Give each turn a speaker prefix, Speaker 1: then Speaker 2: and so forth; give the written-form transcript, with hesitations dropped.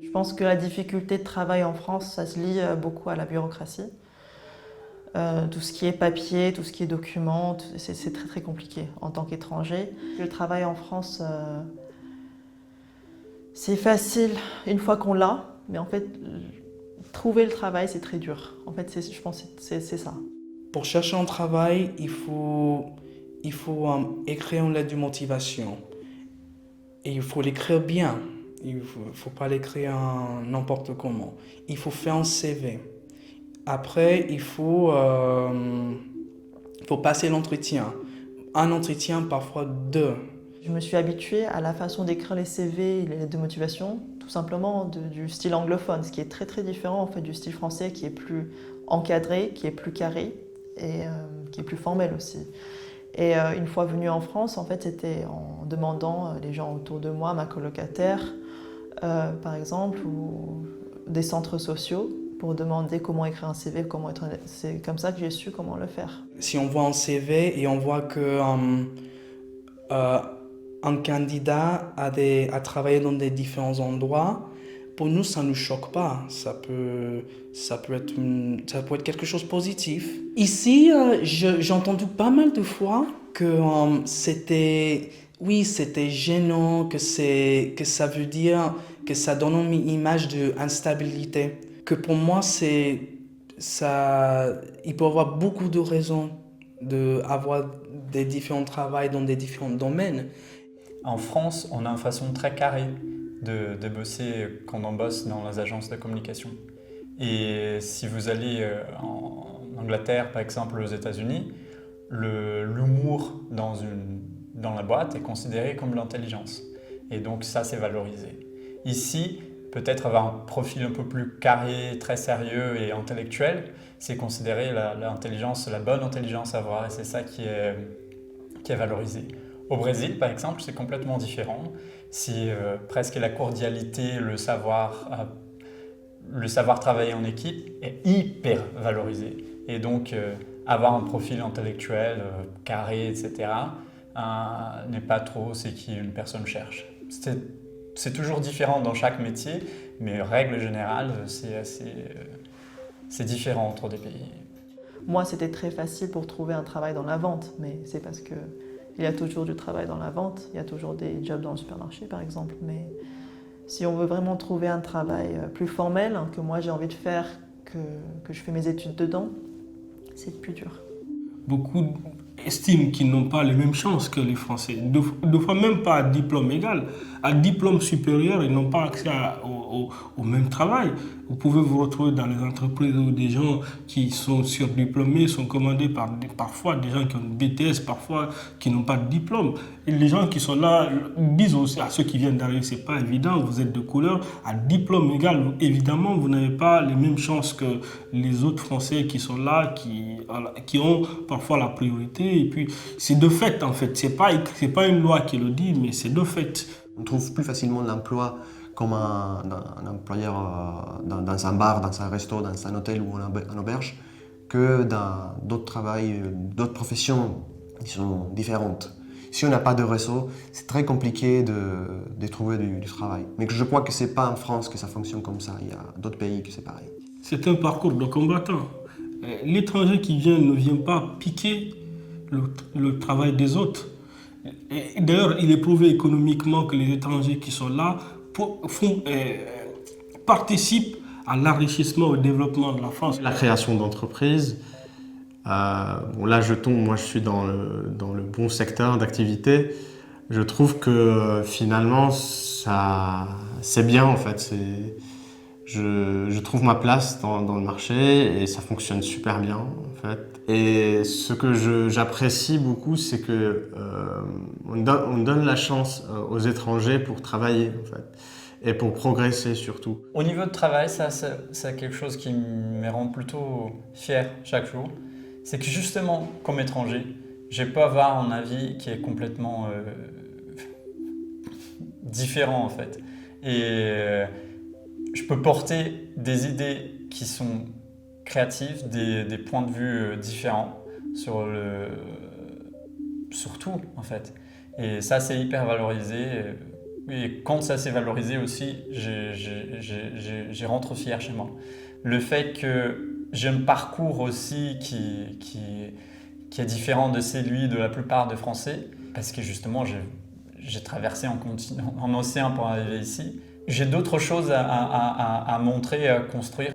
Speaker 1: Je pense que la difficulté de travail en France, ça se lie beaucoup à la bureaucratie. Tout ce qui est papier, tout ce qui est documents, c'est très très compliqué en tant qu'étranger. Le travail en France, c'est facile une fois qu'on l'a, mais en fait, trouver le travail, c'est très dur. En fait, je pense que c'est ça.
Speaker 2: Pour chercher un travail, il faut écrire une lettre de motivation. Et il faut l'écrire bien. Il ne faut pas l'écrire n'importe comment. Il faut faire un CV. Après, faut passer l'entretien. Un entretien, parfois deux.
Speaker 1: Je me suis habituée à la façon d'écrire les CV et les lettres de motivation, tout simplement du style anglophone, ce qui est très très différent en fait du style français qui est plus encadré, qui est plus carré et qui est plus formel aussi. Et une fois venue en France, en fait, c'était en demandant les gens autour de moi, ma colocataire, par exemple, ou des centres sociaux, pour demander comment écrire un CV, c'est comme ça que j'ai su comment le faire.
Speaker 2: Si on voit un CV et on voit que euh, un candidat a travaillé dans des différents endroits, pour nous, ça ne nous choque pas. Ça peut être quelque chose de positif. Ici, j'ai entendu pas mal de fois que c'était gênant, que ça veut dire que ça donne une image d'instabilité. Que pour moi, il peut y avoir beaucoup de raisons d'avoir des différents travails dans des différents domaines.
Speaker 3: En France, on a une façon très carrée de bosser quand on bosse dans les agences de communication. Et si vous allez en Angleterre, par exemple, aux États-Unis, l'humour dans la boîte est considéré comme l'intelligence. Et donc ça, c'est valorisé. Ici, peut-être avoir un profil un peu plus carré, très sérieux et intellectuel, c'est considéré l'intelligence, la bonne intelligence à avoir. Et c'est ça qui est valorisé. Au Brésil, par exemple, c'est complètement différent. C'est presque la cordialité, le savoir travailler en équipe est hyper valorisé. Et donc, avoir un profil intellectuel, carré, etc., n'est pas trop ce qu'une personne cherche. C'est toujours différent dans chaque métier, mais règle générale, c'est différent entre des pays.
Speaker 1: Moi, c'était très facile pour trouver un travail dans la vente, mais c'est parce que il y a toujours du travail dans la vente, il y a toujours des jobs dans le supermarché, par exemple. Mais si on veut vraiment trouver un travail plus formel, que moi j'ai envie de faire, que je fais mes études dedans, c'est plus dur.
Speaker 4: Beaucoup estiment qu'ils n'ont pas les mêmes chances que les Français. Deux fois même pas à diplôme égal. À diplôme supérieur, ils n'ont pas accès au même travail. Vous pouvez vous retrouver dans les entreprises où des gens qui sont surdiplômés sont commandés parfois des gens qui ont une BTS, parfois qui n'ont pas de diplôme. Et les gens qui sont là disent aussi à ceux qui viennent d'arriver, c'est pas évident, vous êtes de couleur. À diplôme égal, évidemment, vous n'avez pas les mêmes chances que les autres Français qui sont là, qui ont parfois la priorité. Et puis, c'est de fait, en fait. C'est pas une loi qui le dit, mais c'est de fait.
Speaker 5: On trouve plus facilement de l'emploi comme un employeur dans un bar, dans un resto, dans un hôtel ou en auberge, que dans d'autres travails, d'autres professions qui sont différentes. Si on n'a pas de réseau, c'est très compliqué de trouver du travail. Mais je crois que ce n'est pas en France que ça fonctionne comme ça. Il y a d'autres pays que c'est pareil.
Speaker 4: C'est un parcours de combattant. L'étranger qui vient ne vient pas piquer le travail des autres. D'ailleurs, il est prouvé économiquement que les étrangers qui sont là participent à l'enrichissement, au développement de la France.
Speaker 6: La création d'entreprises, là moi je suis dans le bon secteur d'activité. Je trouve que finalement c'est bien en fait. Je trouve ma place dans le marché et ça fonctionne super bien en fait. Et ce que j'apprécie beaucoup, c'est que on donne la chance aux étrangers pour travailler en fait et pour progresser surtout.
Speaker 3: Au niveau de travail, ça c'est quelque chose qui me rend plutôt fier chaque jour. C'est que justement, comme étranger, je peux avoir un avis qui est complètement différent en fait. Et je peux porter des idées qui sont créatives, des points de vue différents sur tout en fait. Et ça c'est hyper valorisé. Et quand ça s'est valorisé aussi, j'ai rentre fier chez moi. Le fait que j'ai un parcours aussi qui est différent de celui de la plupart des Français, parce que justement j'ai traversé un océan pour arriver ici. J'ai d'autres choses à montrer et à construire.